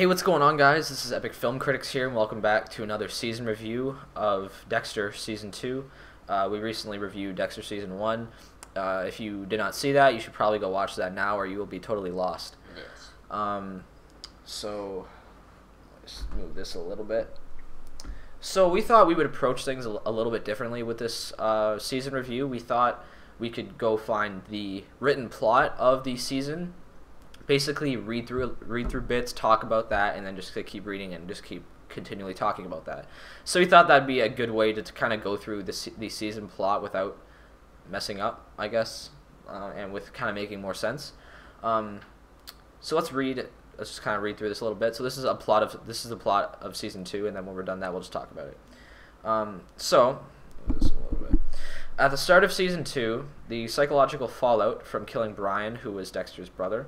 Hey, what's going on, guys? This is Epic Film Critics here, and welcome back to another season review of Dexter Season 2. We recently reviewed Dexter Season 1. If you did not see that, you should probably go watch that now, or you will be totally lost. Yes. So, let's move this a little bit. So, we thought we would approach things a little bit differently with this season review. We thought we could go find the written plot of the season, basically read through bits, talk about that, and then just keep reading and just keep continually talking about that. So we thought that'd be a good way to kind of go through the season plot without messing up, I guess, and with kind of making more sense. So let's just kind of read through this a little bit. So this is the plot of season 2, and then when we're done that, we'll just talk about it. At the start of season 2, the psychological fallout from killing Brian, who was Dexter's brother,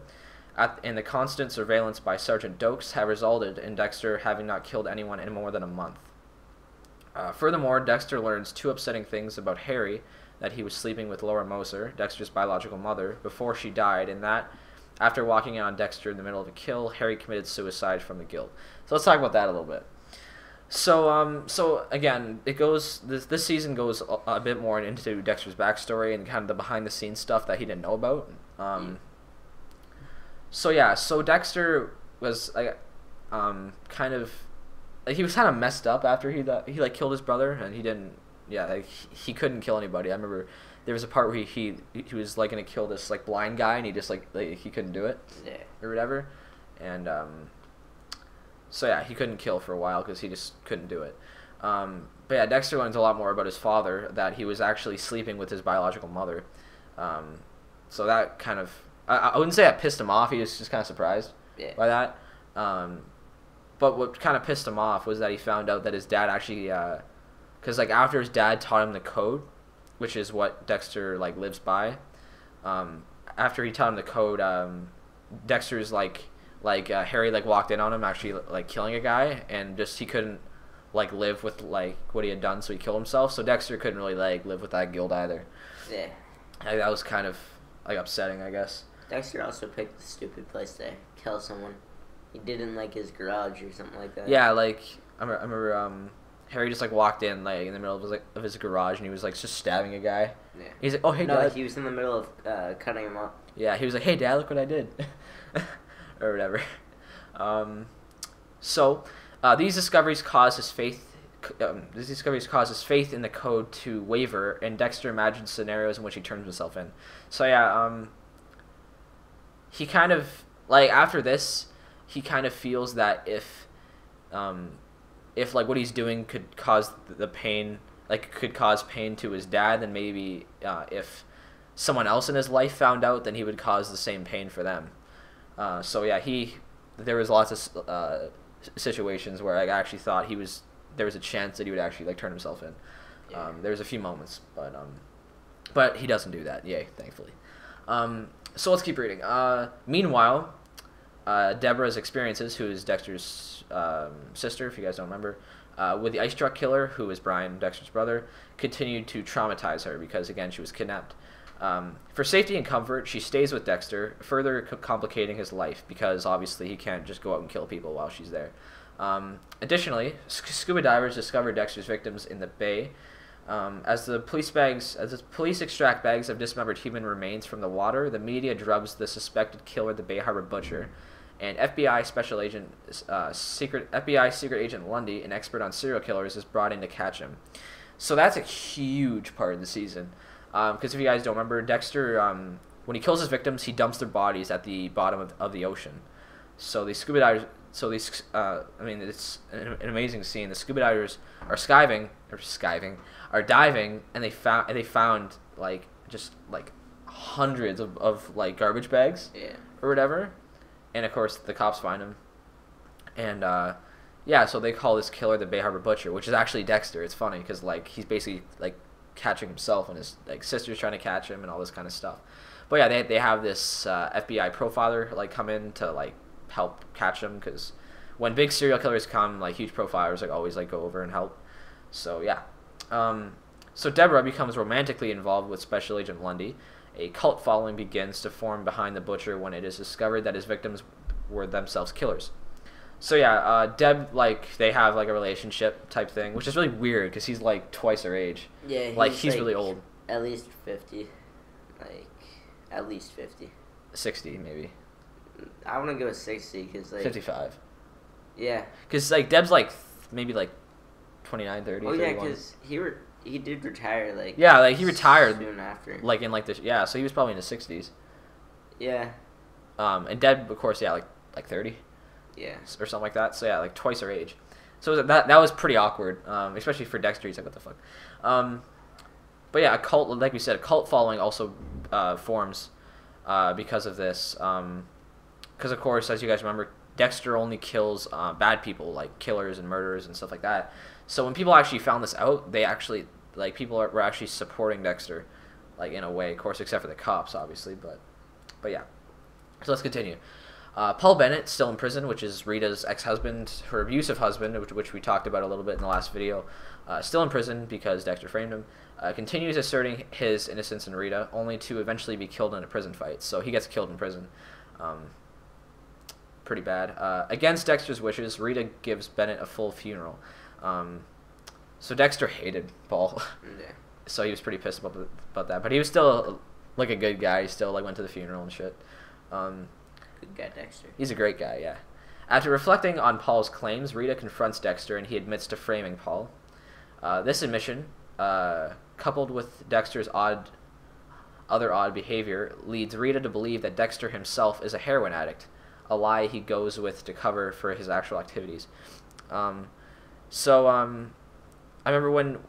and the constant surveillance by Sergeant Doakes have resulted in Dexter having not killed anyone in more than a month. Furthermore, Dexter learns two upsetting things about Harry: that he was sleeping with Laura Moser, Dexter's biological mother, before she died, and that, after walking in on Dexter in the middle of a kill, Harry committed suicide from the guilt. So let's talk about that a little bit. So again, this season goes a bit more into Dexter's backstory and kind of the behind-the-scenes stuff that he didn't know about. So Dexter was kind of messed up after he killed his brother, and he couldn't kill anybody. I remember there was a part where he was gonna kill this blind guy, and he just he couldn't do it, or whatever, and he couldn't kill for a while because he just couldn't do it. But yeah, Dexter learns a lot more about his father, that he was actually sleeping with his biological mother. So that kind of, I wouldn't say that pissed him off. He was just kind of surprised by that. But what kind of pissed him off was that he found out that his dad actually, because after his dad taught him the code, which is what Dexter lives by. After he taught him the code, Dexter's Harry walked in on him actually killing a guy, and just he couldn't live with what he had done, so he killed himself. So Dexter couldn't really live with that guilt either. Yeah. That was kind of upsetting, I guess. Dexter also picked the stupid place to kill someone. He did in his garage or something like that. Yeah, I remember Harry just walked in in the middle of his garage, and he was just stabbing a guy. Yeah. He's like, "Oh, hey, Dad." He was in the middle of cutting him up. Yeah, he was like, "Hey, Dad, look what I did," or whatever. These discoveries cause his faith. These discoveries cause his faith in the code to waver, and Dexter imagines scenarios in which he turns himself in. So yeah, he kind of after this, he kind of feels that if what he's doing could cause the pain, could cause pain to his dad, then maybe if someone else in his life found out, then he would cause the same pain for them. So yeah, there was lots of situations where I actually thought there was a chance that he would actually turn himself in. Yeah. There was a few moments, but he doesn't do that. Yay, thankfully. So let's keep reading. Meanwhile, Deborah's experiences, who is Dexter's sister, if you guys don't remember, with the ice truck killer, who is Brian, Dexter's brother, continued to traumatize her because, again, she was kidnapped. For safety and comfort, she stays with Dexter, further complicating his life because obviously he can't just go out and kill people while she's there. Additionally, scuba divers discover Dexter's victims in the bay. As the police extract bags of dismembered human remains from the water, the media drubs the suspected killer the Bay Harbor Butcher, and FBI secret agent Lundy, an expert on serial killers, is brought in to catch him. So that's a huge part of the season. Because if you guys don't remember, Dexter, when he kills his victims, he dumps their bodies at the bottom of the ocean. So these scuba divers, it's an amazing scene. The scuba divers are diving, and they found just hundreds of garbage bags, or whatever, and of course the cops find him, and so they call this killer the Bay Harbor Butcher, which is actually Dexter. It's funny because he's basically catching himself, and his sister's trying to catch him and all this kind of stuff. But yeah, they have this FBI profiler come in to help catch him, because when big serial killers come, huge profilers always go over and help. So yeah, so Deborah becomes romantically involved with Special Agent Lundy. A cult following begins to form behind the Butcher when it is discovered that his victims were themselves killers. So yeah, Deb, like, they have like a relationship type thing, which is really weird because he's like twice her age. Yeah, like he's really old. At least 50, like at least 50. 60 maybe. I want to go with 60 because like 55. Yeah. Because like Deb's like maybe like 29, 30. Oh yeah, 31. because he did retire like. Yeah, like he retired soon after. Like in like this. Yeah, so he was probably in his 60s. Yeah. And Deb, of course, yeah, like 30. Yeah. Or something like that. So yeah, like twice her age. So that was pretty awkward, especially for Dexter. He's like, what the fuck. But yeah, a cult, like we said, a cult following also forms because of this. Because of course, as you guys remember, Dexter only kills bad people, like killers and murderers and stuff like that. So when people actually found this out, they actually people were actually supporting Dexter, like in a way, of course, except for the cops, obviously. But yeah. So let's continue. Paul Bennett, still in prison, which is Rita's ex-husband, her abusive husband, which we talked about a little bit in the last video, still in prison because Dexter framed him, continues asserting his innocence in Rita, only to eventually be killed in a prison fight. So he gets killed in prison. Pretty bad. Against Dexter's wishes, Rita gives Bennett a full funeral. So Dexter hated Paul. Yeah. So he was pretty pissed about that. But he was still like a good guy. He still like went to the funeral and shit. Good guy, Dexter. He's a great guy, yeah. After reflecting on Paul's claims, Rita confronts Dexter and he admits to framing Paul. This admission, coupled with Dexter's other odd behavior, leads Rita to believe that Dexter himself is a heroin addict, a lie he goes with to cover for his actual activities. I remember when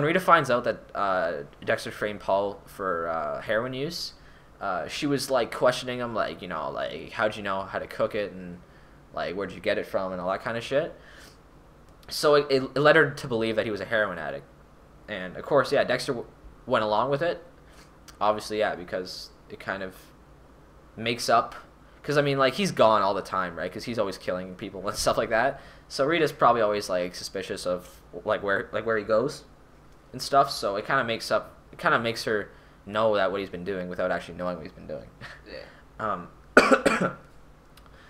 Rita finds out that Dexter framed Paul for heroin use, she was like questioning him, like, you know, like, how'd you know how to cook it, and like, where'd you get it from, and all that kind of shit. So it led her to believe that he was a heroin addict, and of course, yeah, Dexter went along with it, obviously, yeah, because it kind of makes up, because I mean, like, he's gone all the time, right? Because he's always killing people and stuff like that. So Rita's probably always like suspicious of like where he goes and stuff. So it kind of makes her know that what he's been doing without actually knowing what he's been doing. Yeah.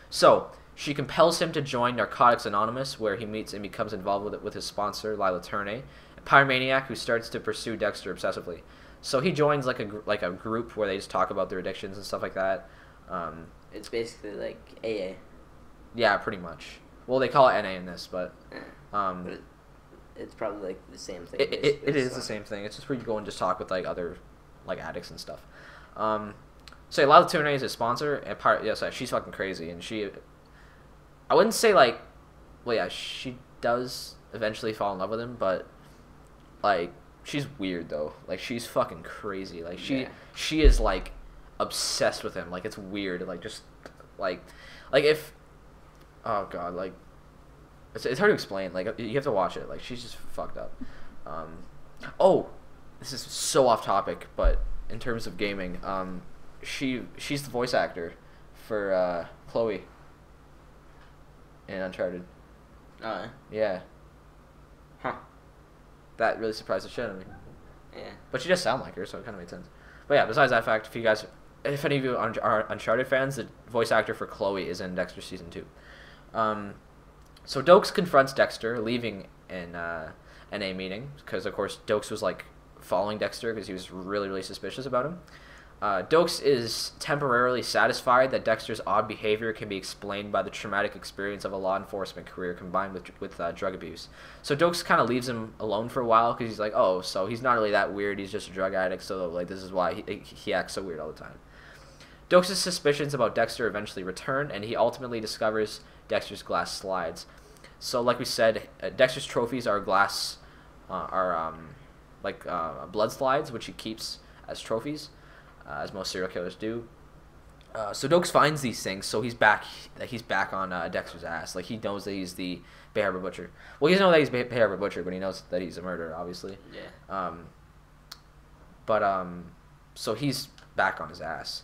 So she compels him to join Narcotics Anonymous, where he meets and becomes involved with his sponsor, Lila Turney, a pyromaniac who starts to pursue Dexter obsessively. So he joins like a group where they just talk about their addictions and stuff like that. It's basically like AA. Yeah, pretty much. Well, they call it NA in this, but but it's probably like the same thing. It is the same thing. It's just where you go and just talk with like other like addicts and stuff. So Lila Turney is his sponsor, and she's fucking crazy, and I wouldn't say like, well, yeah, she does eventually fall in love with him, but like, she's weird though. Like, she's fucking crazy. Like, she is like obsessed with him. Like, it's weird. Like, just like if, oh god, like, it's hard to explain. Like, you have to watch it. Like, she's just fucked up. Oh, this is so off topic, but in terms of gaming, she's the voice actor for Chloe in Uncharted. Oh. Yeah. Huh. That really surprised the shit out of me. Yeah. But she does sound like her, so it kind of made sense. But yeah, besides that fact, if any of you are Uncharted fans, the voice actor for Chloe is in Dexter Season 2. So Doakes confronts Dexter, leaving an NA meeting, because of course Doakes was like following Dexter because he was really, really suspicious about him. Doakes is temporarily satisfied that Dexter's odd behavior can be explained by the traumatic experience of a law enforcement career combined with drug abuse. So Doakes kind of leaves him alone for a while because he's like, oh, so he's not really that weird, he's just a drug addict, so like this is why he acts so weird all the time. Doakes' suspicions about Dexter eventually return, and he ultimately discovers Dexter's glass slides. So like we said, Dexter's trophies are blood slides, which he keeps as trophies, as most serial killers do. So Doakes finds these things, so he's back on Dexter's ass. Like, he knows that he's the Bay Harbor Butcher. Well, he doesn't know that he's Bay Harbor Butcher, but he knows that he's a murderer, obviously. Yeah. So he's back on his ass.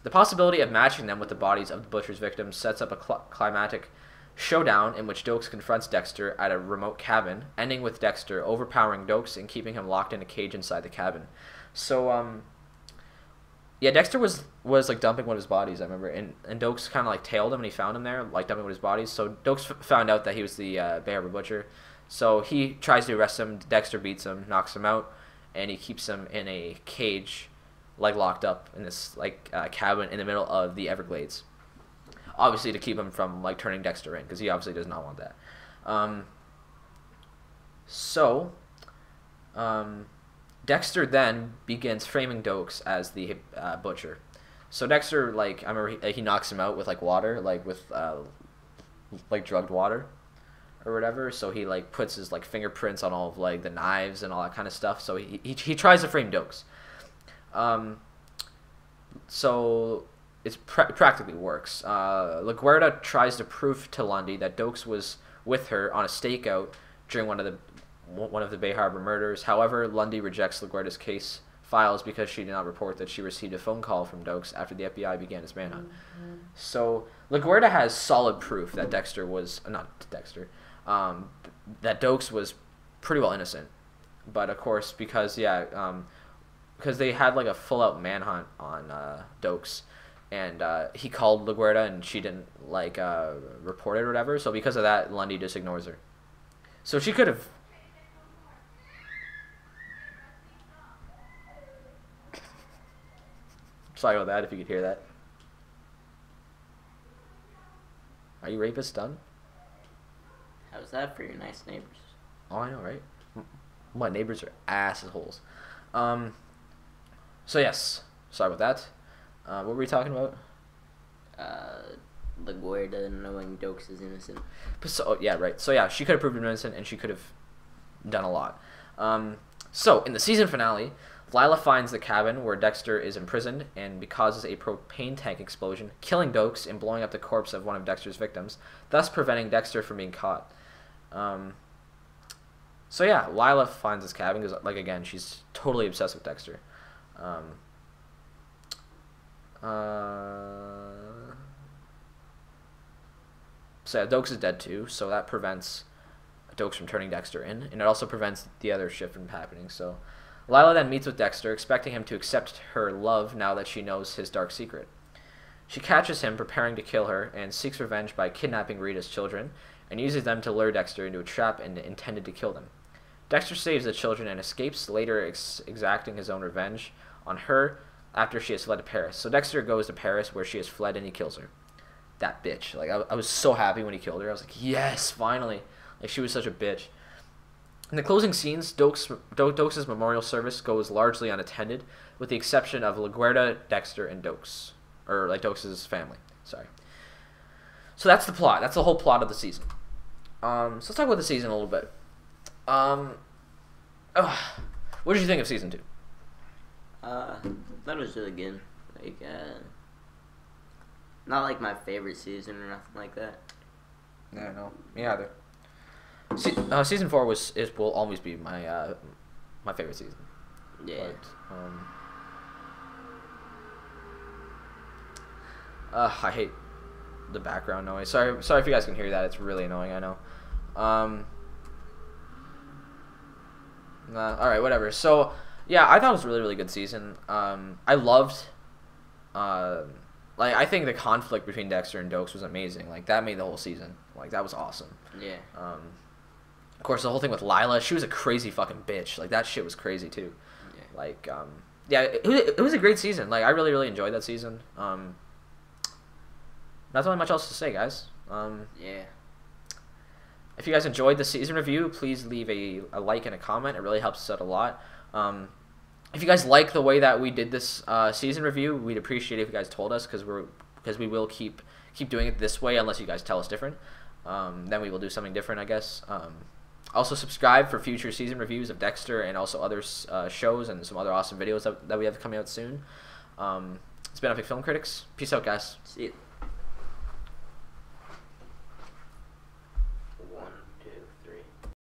The possibility of matching them with the bodies of the Butcher's victims sets up a climatic showdown in which Doakes confronts Dexter at a remote cabin, ending with Dexter overpowering Doakes and keeping him locked in a cage inside the cabin. So, Yeah, Dexter was like dumping one of his bodies. I remember, and Doakes kind of like tailed him, and he found him there, like dumping one of his bodies. So Doakes found out that he was the Bay Harbor Butcher. So he tries to arrest him. Dexter beats him, knocks him out, and he keeps him in a cage, like locked up in this like cabin in the middle of the Everglades. Obviously, to keep him from like turning Dexter in, because he obviously does not want that. So, Dexter then begins framing Doakes as the butcher. So Dexter, like, I remember he knocks him out with like water, like with like drugged water or whatever. So he like puts his like fingerprints on all of like the knives and all that kind of stuff. So he tries to frame Doakes. So it practically works. LaGuardia tries to prove to Lundy that Doakes was with her on a stakeout during one of the Bay Harbor murders. However, Lundy rejects LaGuardia's case files because she did not report that she received a phone call from Doakes after the FBI began its manhunt. So LaGuardia has solid proof that Dexter was not Dexter, that Doakes was pretty well innocent. But of course, because they had like a full out manhunt on Doakes, and he called LaGuardia and she didn't like report it or whatever. So because of that, Lundy just ignores her. So she could have. Sorry about that, if you could hear that. Are you rapist done? How's that for your nice neighbors? Oh, I know, right? My neighbors are assholes. So yes, sorry about that. What were we talking about? LaGuardia knowing Doakes is innocent. So yeah, right. So yeah, she could have proved him innocent, and she could have done a lot. So in the season finale, Lila finds the cabin where Dexter is imprisoned and causes a propane tank explosion, killing Doakes and blowing up the corpse of one of Dexter's victims, thus preventing Dexter from being caught. So yeah, Lila finds this cabin because, like, again, she's totally obsessed with Dexter. So yeah, Doakes is dead too, so that prevents Doakes from turning Dexter in, and it also prevents the other shift from happening. So Lila then meets with Dexter, expecting him to accept her love now that she knows his dark secret. She catches him preparing to kill her and seeks revenge by kidnapping Rita's children and uses them to lure Dexter into a trap and intended to kill them. Dexter saves the children and escapes, later exacting his own revenge on her after she has fled to Paris. So Dexter goes to Paris where she has fled and he kills her. That bitch. Like, I was so happy when he killed her. I was like, yes, finally. Like, she was such a bitch. In the closing scenes, Doakes' memorial service goes largely unattended, with the exception of LaGuardia, Dexter, and Doakes. Or, like, Doakes' family. Sorry. So that's the plot. That's the whole plot of the season. So let's talk about the season a little bit. What did you think of season 2? That was really good. Like, not like my favorite season or nothing like that. Yeah, no. Me either. Season 4 will always be my my favorite season. Yeah. But, I hate the background noise. Sorry if you guys can hear that. It's really annoying. I know. All right, whatever. So yeah, I thought it was a really good season. I loved. Like, I think the conflict between Dexter and Doakes was amazing. Like, that made the whole season. Like, that was awesome. Yeah. Of course, the whole thing with Lila, she was a crazy fucking bitch. Like, that shit was crazy, too. Yeah. Like, yeah, it was a great season. Like, I really, really enjoyed that season. Not really much else to say, guys. Yeah. If you guys enjoyed the season review, please leave a like and a comment. It really helps us out a lot. If you guys like the way that we did this season review, we'd appreciate it if you guys told us, because we will keep doing it this way unless you guys tell us different. Then we will do something different, I guess. Also, subscribe for future season reviews of Dexter and also other shows and some other awesome videos that we have coming out soon. It's been Epic Film Critics. Peace out, guys. See you.